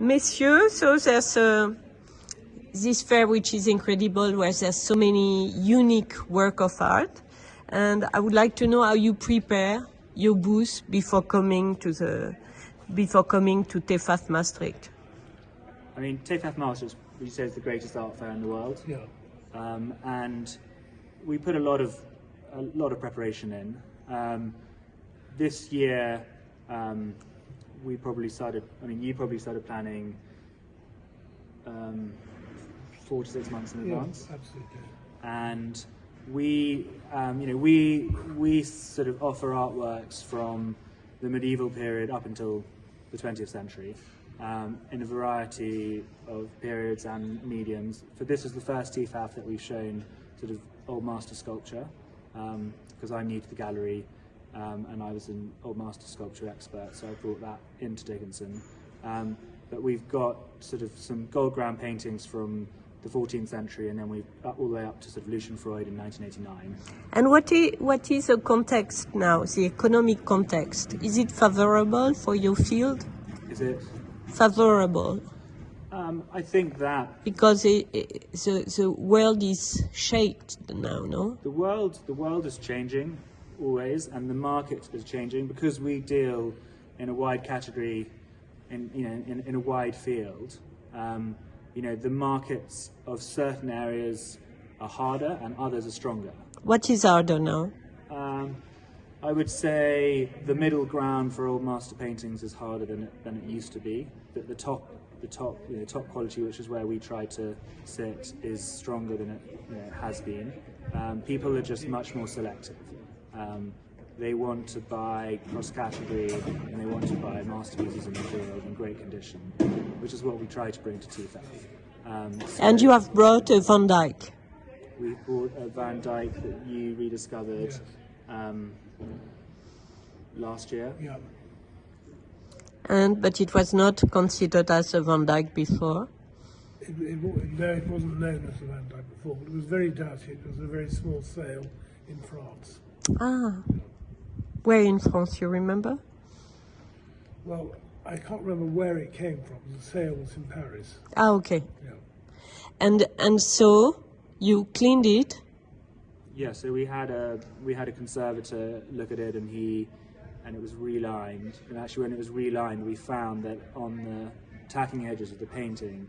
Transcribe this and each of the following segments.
Messieurs, so there's this fair which is incredible, where there's so many unique work of art, and I would like to know how you prepare your booth before coming to Tefaf Maastricht. I mean, Tefaf Maastricht, we say, is the greatest art fair in the world. Yeah. And we put a lot of preparation in. This year, we probably started. I mean, you probably started planning 4 to 6 months in advance. Absolutely. And we sort of offer artworks from the medieval period up until the 20th century, in a variety of periods and mediums. For this is the first Tefaf that we've shown sort of Old Master sculpture, because I'm new to the gallery, and I was an Old Master sculpture expert, so I brought that into Dickinson. But we've got sort of some gold ground paintings from the 14th century, and then we've all the way up to sort of Lucian Freud in 1989. And what is the context now, the economic context? Is it favorable for your field? Is it? Favorable. I think that because the world is shaped now, no? The world is changing always, and the market is changing because we deal in a wide category, in a wide field. The markets of certain areas are harder and others are stronger. What is harder now? I would say the middle ground for Old Master paintings is harder than it used to be. The top quality, which is where we try to sit, is stronger than it has been. People are just much more selective. They want to buy cross-category, and they want to buy masterpieces in the field in great condition, which is what we try to bring to Tefaf. And you have brought a Van Dyke. We brought a Van Dyke that you rediscovered. Yes. Last year. Yeah. But it was not considered as a Van Dyke before. It wasn't known as a Van Dyke before, but it was very doubted. It was a very small sale in France. Ah. Where in France, you remember? Well, I can't remember where it came from. The sale was in Paris. Ah, okay. Yeah. And so you cleaned it. Yeah, so we had a conservator look at it, and it was relined. And actually, when it was relined, we found that on the tacking edges of the painting,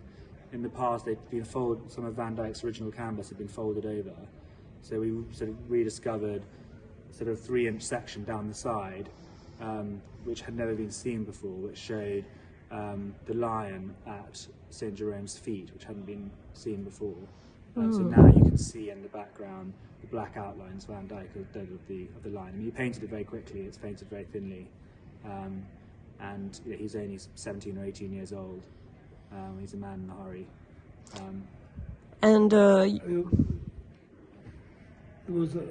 in the past they'd been folded. Some of Van Dyke's original canvas had been folded over. So we sort of rediscovered sort of 3-inch section down the side, which had never been seen before, which showed the lion at St. Jerome's feet, which hadn't been seen before. So now you can see in the background the black outlines Van Dyke of the lion. I mean, he painted it very quickly. It's painted very thinly, and he's only 17 or 18 years old. He's a man in a hurry. There was a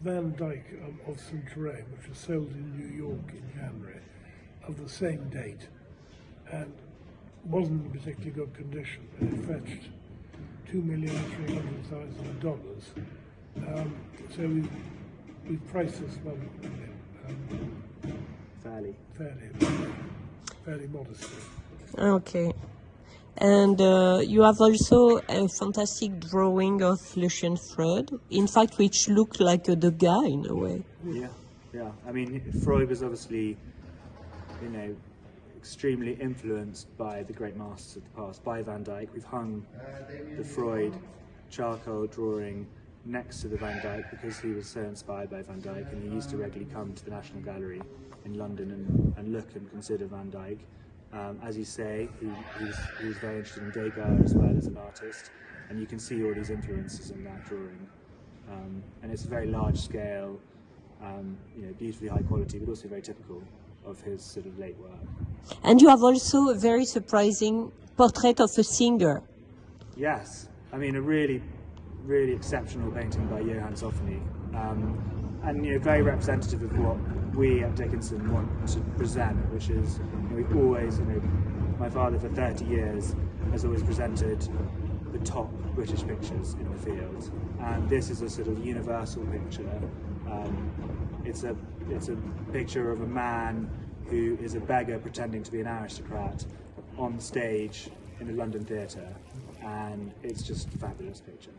Van Dyke of St. Jerome, which was sold in New York in January, of the same date, and wasn't in particularly good condition. It fetched $2,300,000. So we priced this one fairly modestly. Okay. And you have also a fantastic drawing of Lucian Freud, in fact, which looked like the guy in a way. Yeah. I mean, Freud was obviously, extremely influenced by the great masters of the past, by Van Dyke. We've hung the Freud charcoal drawing next to the Van Dyke because he was so inspired by Van Dyke, and he used to regularly come to the National Gallery in London and look and consider Van Dyke. As you say, he was very interested in Dyke as well as an artist, and you can see all these influences in that drawing. And it's a very large scale, beautifully high quality, but also very typical of his sort of late work. And you have also a very surprising portrait of a singer. Yes, I mean, a really, really exceptional painting by Johann Zoffany, and very representative of what we at Dickinson want to present, which is we've always, my father for 30 years has always presented the top British pictures in the field, and this is a sort of universal picture. It's a picture of a man who is a beggar pretending to be an aristocrat, on stage in a London theatre, and it's just a fabulous picture.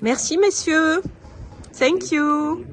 Merci, messieurs. Thank you.